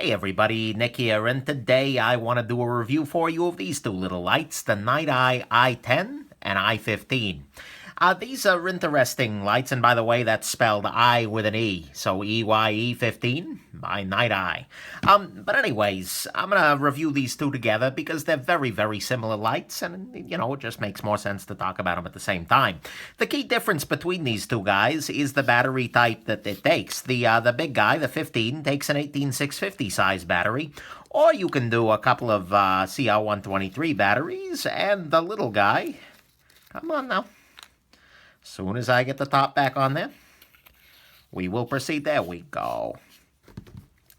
Hey everybody, Nick here, and today I want to do a review for you of these two little lights, the Niteye EYE10 and EYE15. These are interesting lights, and by the way, that's spelled I with an E, so EYE15 by Niteye. But anyways, I'm going to review these two together because they're very, very similar lights, and, it just makes more sense to talk about them at the same time. The key difference between these two guys is the battery type that it takes. The big guy, the 15, takes an 18650 size battery, or you can do a couple of CR123 batteries, and the little guy, come on now. Soon as I get the top back on there, we will proceed. There we go.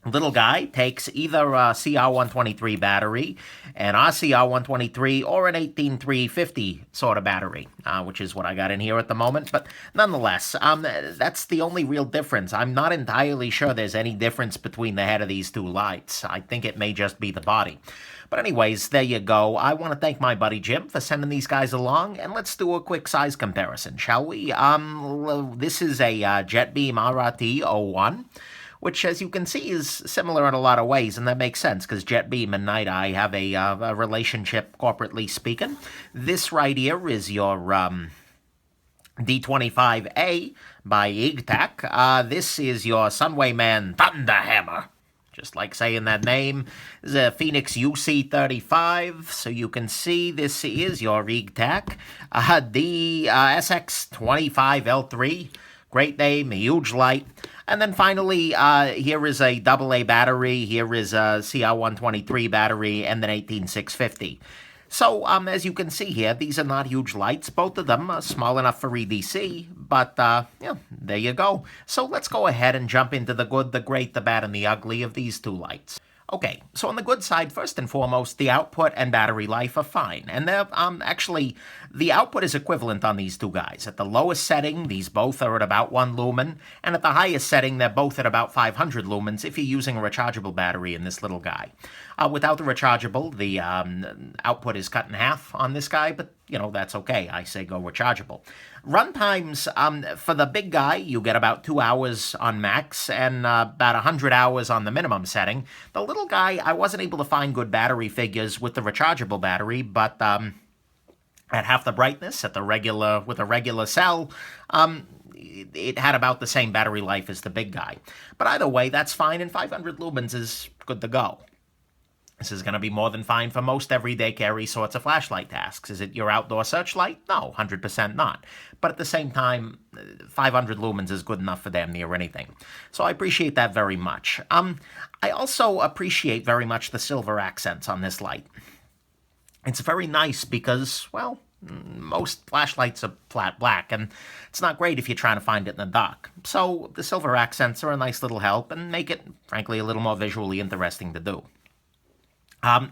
Little guy takes either a CR123 battery, an RCR123, or an 18350 sort of battery, which is what I got in here at the moment. But nonetheless, that's the only real difference. I'm not entirely sure there's any difference between the head of these two lights. I think it may just be the body. But anyways, there you go. I want to thank my buddy Jim for sending these guys along, and let's do a quick size comparison, shall we? This is a JetBeam RRT-01, which, as you can see, is similar in a lot of ways, and that makes sense, because JetBeam and Niteye have a relationship, corporately speaking. This right here is your D25A by EYE10. This is your Sunwayman Thunderhammer. Just like saying that name. This is a Phoenix UC35, so you can see this is your EYE10. The SX25L3, great name, a huge light. And then finally, here is a AA battery, here is a CR123 battery, and then 18650. So, as you can see here, these are not huge lights. Both of them are small enough for EDC, but, yeah, there you go. So let's go ahead and jump into the good, the great, the bad, and the ugly of these two lights. Okay, so on the good side, first and foremost, the output and battery life are fine. And they're, actually, the output is equivalent on these two guys. At the lowest setting, these both are at about 1 lumen, and at the highest setting, they're both at about 500 lumens if you're using a rechargeable battery in this little guy. Without the rechargeable, the output is cut in half on this guy, but, that's okay. I say go rechargeable. Run times, for the big guy, you get about 2 hours on max and about 100 hours on the minimum setting. The little guy, I wasn't able to find good battery figures with the rechargeable battery, but at half the brightness, with a regular cell, it had about the same battery life as the big guy. But either way, that's fine, and 500 lumens is good to go. This is going to be more than fine for most everyday carry sorts of flashlight tasks. Is it your outdoor searchlight? No, 100% not. But at the same time, 500 lumens is good enough for damn near anything. So I appreciate that very much. I also appreciate very much the silver accents on this light. It's very nice because, well, most flashlights are flat black, and it's not great if you're trying to find it in the dark. So the silver accents are a nice little help and make it, frankly, a little more visually interesting to do.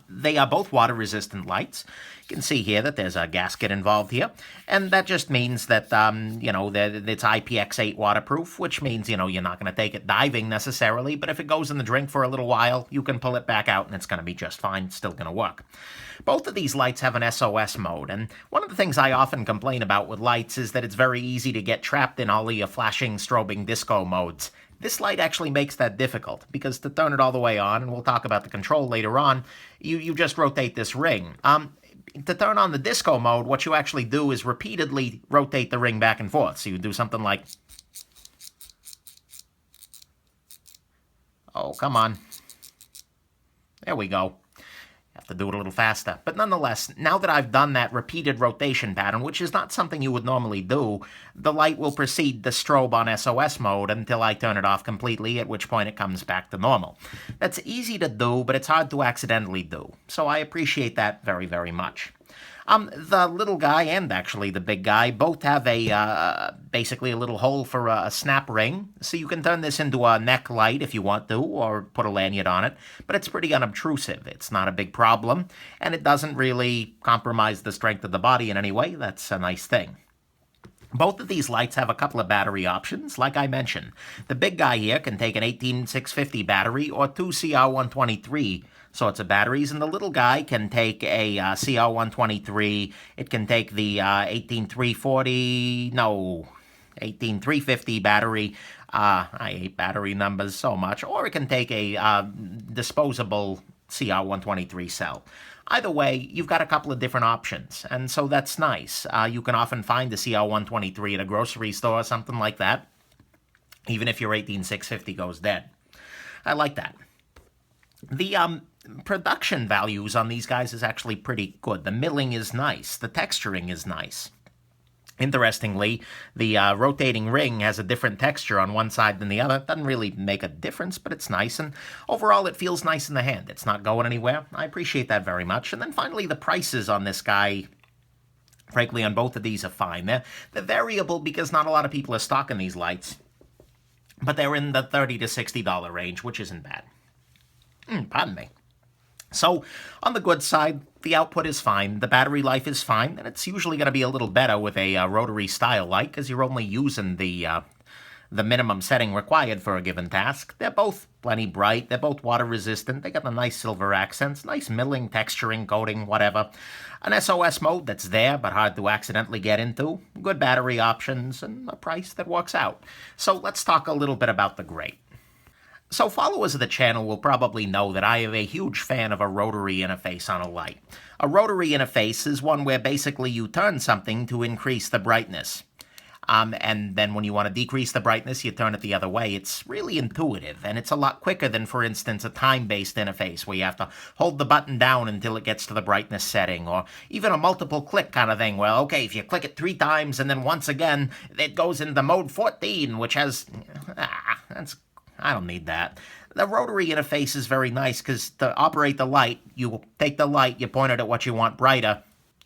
They are both water-resistant lights. You can see here that there's a gasket involved here, and that just means that, it's IPX8 waterproof, which means, you're not going to take it diving necessarily, but if it goes in the drink for a little while, you can pull it back out and it's going to be just fine. It's still going to work. Both of these lights have an Sos mode, and one of the things I often complain about with lights is that it's very easy to get trapped in all the flashing, strobing disco modes. This light actually makes that difficult, because to turn it all the way on, and we'll talk about the control later on, you just rotate this ring. To turn on the disco mode, what you actually do is repeatedly rotate the ring back and forth. So you do something like... Oh, come on. There we go. Have to do it a little faster. But nonetheless, now that I've done that repeated rotation pattern, which is not something you would normally do, the light will proceed to strobe on Sos mode until I turn it off completely, at which point it comes back to normal. That's easy to do, but it's hard to accidentally do. So I appreciate that very, very much. The little guy and actually the big guy both have basically a little hole for a snap ring, so you can turn this into a neck light if you want to, or put a lanyard on it, but it's pretty unobtrusive. It's not a big problem, and it doesn't really compromise the strength of the body in any way. That's a nice thing. Both of these lights have a couple of battery options, like I mentioned. The big guy here can take an 18650 battery or 2 CR123 sorts of batteries, and the little guy can take a CR123. It can take the 18350 battery. I hate battery numbers so much. Or it can take a disposable CR123 cell. Either way, you've got a couple of different options, and so that's nice. You can often find the CR123 at a grocery store or something like that, even if your 18650 goes dead. I like that. The production values on these guys is actually pretty good. The milling is nice. The texturing is nice. Interestingly, the rotating ring has a different texture on one side than the other. It doesn't really make a difference, but it's nice, and overall it feels nice in the hand. It's not going anywhere. I appreciate that very much. And then finally, the prices on this guy, frankly, on both of these are fine. They're variable because not a lot of people are stocking these lights, but they're in the $30 to $60 range, which isn't bad. Pardon me. So, on the good side, the output is fine, the battery life is fine, and it's usually going to be a little better with a rotary-style light because you're only using the minimum setting required for a given task. They're both plenty bright, they're both water-resistant, they got the nice silver accents, nice milling, texturing, coating, whatever. An SOS mode that's there but hard to accidentally get into, good battery options, and a price that works out. So let's talk a little bit about the great. So followers of the channel will probably know that I am a huge fan of a rotary interface on a light. A rotary interface is one where basically you turn something to increase the brightness. And then when you want to decrease the brightness, you turn it the other way. It's really intuitive, and it's a lot quicker than, for instance, a time-based interface where you have to hold the button down until it gets to the brightness setting, or even a multiple click kind of thing where, okay, if you click it 3 times and then once again, it goes into mode 14, which has... I don't need that. The rotary interface is very nice because to operate the light, you take the light, you point it at what you want brighter,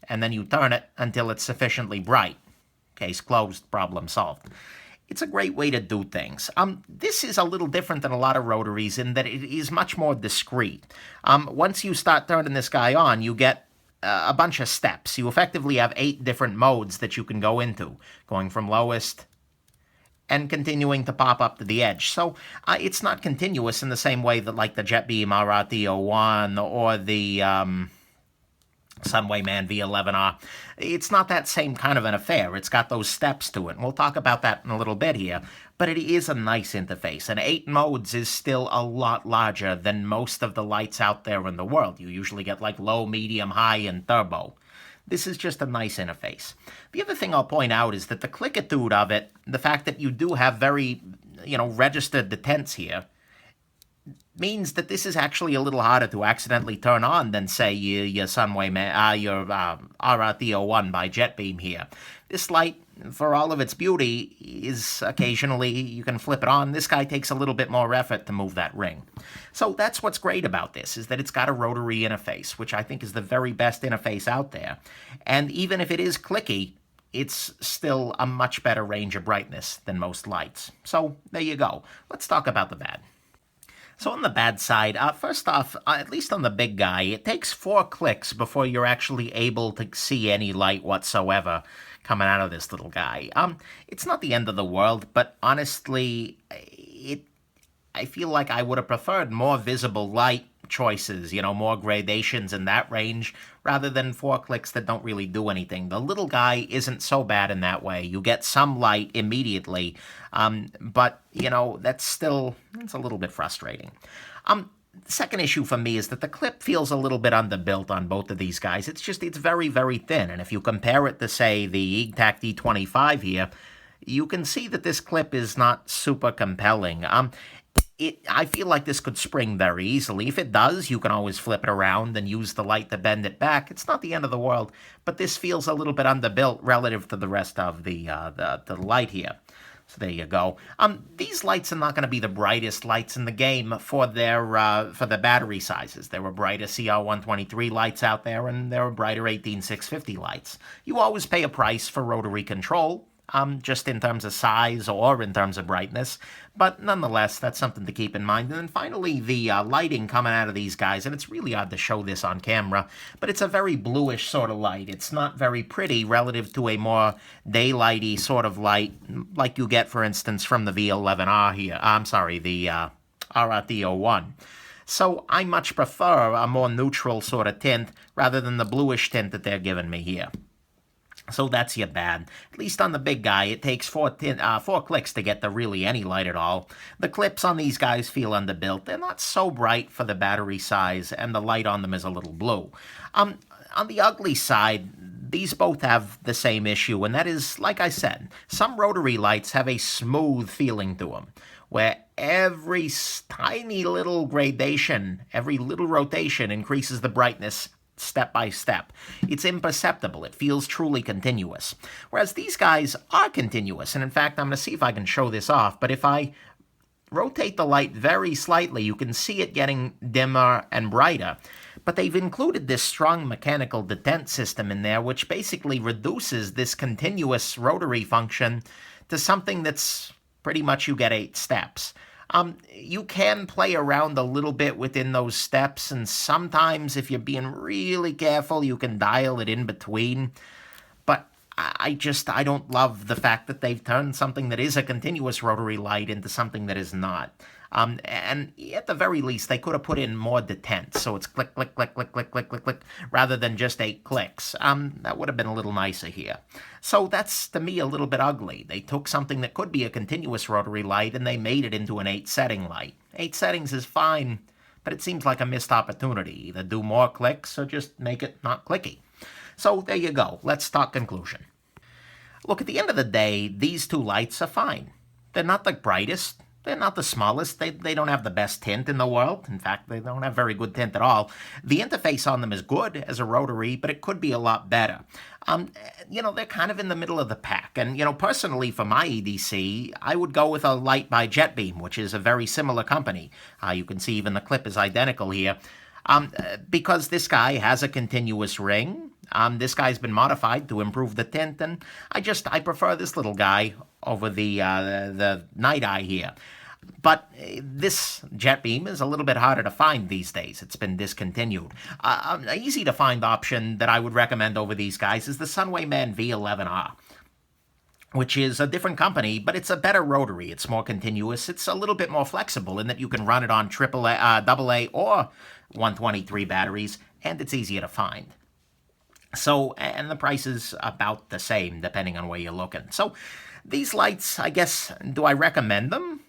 and then you turn it until it's sufficiently bright. Case closed, problem solved. It's a great way to do things. This is a little different than a lot of rotaries in that it is much more discreet. Once you start turning this guy on, you get a bunch of steps. You effectively have 8 different modes that you can go into, going from lowest and continuing to pop up to the edge. So it's not continuous in the same way that like the JetBeam RRT01 or the Sunwayman V11R. It's not that same kind of an affair. It's got those steps to it, and we'll talk about that in a little bit here. But it is a nice interface, and 8 modes is still a lot larger than most of the lights out there in the world. You usually get like low, medium, high, and turbo. This is just a nice interface. The other thing I'll point out is that the clickitude of it, the fact that you do have very, registered detents here, means that this is actually a little harder to accidentally turn on than, say, your Sunwayman, your RRT01 by JetBeam here. This light, for all of its beauty, is occasionally, you can flip it on. This guy takes a little bit more effort to move that ring. So that's what's great about this, is that it's got a rotary interface, which I think is the very best interface out there. And even if it is clicky, it's still a much better range of brightness than most lights. So there you go. Let's talk about the bad. So on the bad side, first off, at least on the big guy, it takes 4 clicks before you're actually able to see any light whatsoever coming out of this little guy. It's not the end of the world, but honestly, I feel like I would have preferred more visible light choices, more gradations in that range, rather than 4 clicks that don't really do anything. The little guy isn't so bad in that way. You get some light immediately, but, it's a little bit frustrating. The second issue for me is that the clip feels a little bit underbuilt on both of these guys. It's very, very thin, and if you compare it to, say, the EGTAC D25 here, you can see that this clip is not super compelling. I feel like this could spring very easily. If it does, you can always flip it around and use the light to bend it back. It's not the end of the world, but this feels a little bit underbuilt relative to the rest of the light here. So there you go. These lights are not going to be the brightest lights in the game for the battery sizes. There were brighter CR123 lights out there, and there were brighter 18650 lights. You always pay a price for rotary control, just in terms of size or in terms of brightness. But nonetheless, that's something to keep in mind. And then finally, the lighting coming out of these guys, and it's really odd to show this on camera, but it's a very bluish sort of light. It's not very pretty relative to a more daylighty sort of light, like you get, for instance, from the V11R here. The RRT01. So I much prefer a more neutral sort of tint rather than the bluish tint that they're giving me here. So that's your bad. At least on the big guy, it takes four clicks to get to really any light at all. The clips on these guys feel underbuilt. They're not so bright for the battery size, and the light on them is a little blue. On the ugly side, these both have the same issue, and that is, like I said, some rotary lights have a smooth feeling to them, where every tiny little gradation, every little rotation increases the brightness step by step. It's imperceptible. It feels truly continuous. Whereas these guys are continuous, and in fact, I'm going to see if I can show this off, but if I rotate the light very slightly, you can see it getting dimmer and brighter. But they've included this strong mechanical detent system in there, which basically reduces this continuous rotary function to something that's pretty much you get 8 steps. You can play around a little bit within those steps, and sometimes if you're being really careful, you can dial it in between. But I don't love the fact that they've turned something that is a continuous rotary light into something that is not. And at the very least, they could have put in more detent, so it's click, click, click, click, click, click, click, click, rather than just 8 clicks. That would have been a little nicer here. So that's, to me, a little bit ugly. They took something that could be a continuous rotary light, and they made it into an 8-setting light. 8 settings is fine, but it seems like a missed opportunity. Either do more clicks, or just make it not clicky. So there you go. Let's talk conclusion. Look, at the end of the day, these 2 lights are fine. They're not the brightest. They're not the smallest. They don't have the best tint in the world. In fact, they don't have very good tint at all. The interface on them is good as a rotary, but it could be a lot better. They're kind of in the middle of the pack. And, personally, for my EDC, I would go with a light by JetBeam, which is a very similar company. You can see even the clip is identical here. Because this guy has a continuous ring. This guy's been modified to improve the tint, and I prefer this little guy over the Niteye here. But this JetBeam is a little bit harder to find these days. It's been discontinued. An easy-to-find option that I would recommend over these guys is the Sunwayman V11R, which is a different company, but it's a better rotary. It's more continuous. It's a little bit more flexible in that you can run it on AA or 123 batteries, and it's easier to find. So, and the price is about the same, depending on where you're looking. So, these lights, I guess, do I recommend them?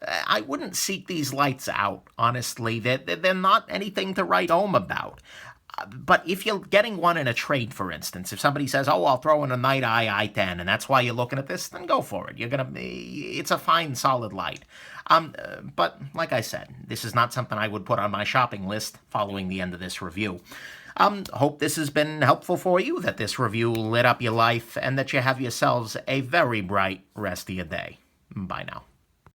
I wouldn't seek these lights out, honestly. They're not anything to write home about. But if you're getting one in a trade, for instance, if somebody says, "Oh, I'll throw in a Niteye EYE10, and that's why you're looking at this," then go for it. It's a fine, solid light. But like I said, this is not something I would put on my shopping list following the end of this review. Hope this has been helpful for you, that this review lit up your life, and that you have yourselves a very bright rest of your day. Bye now.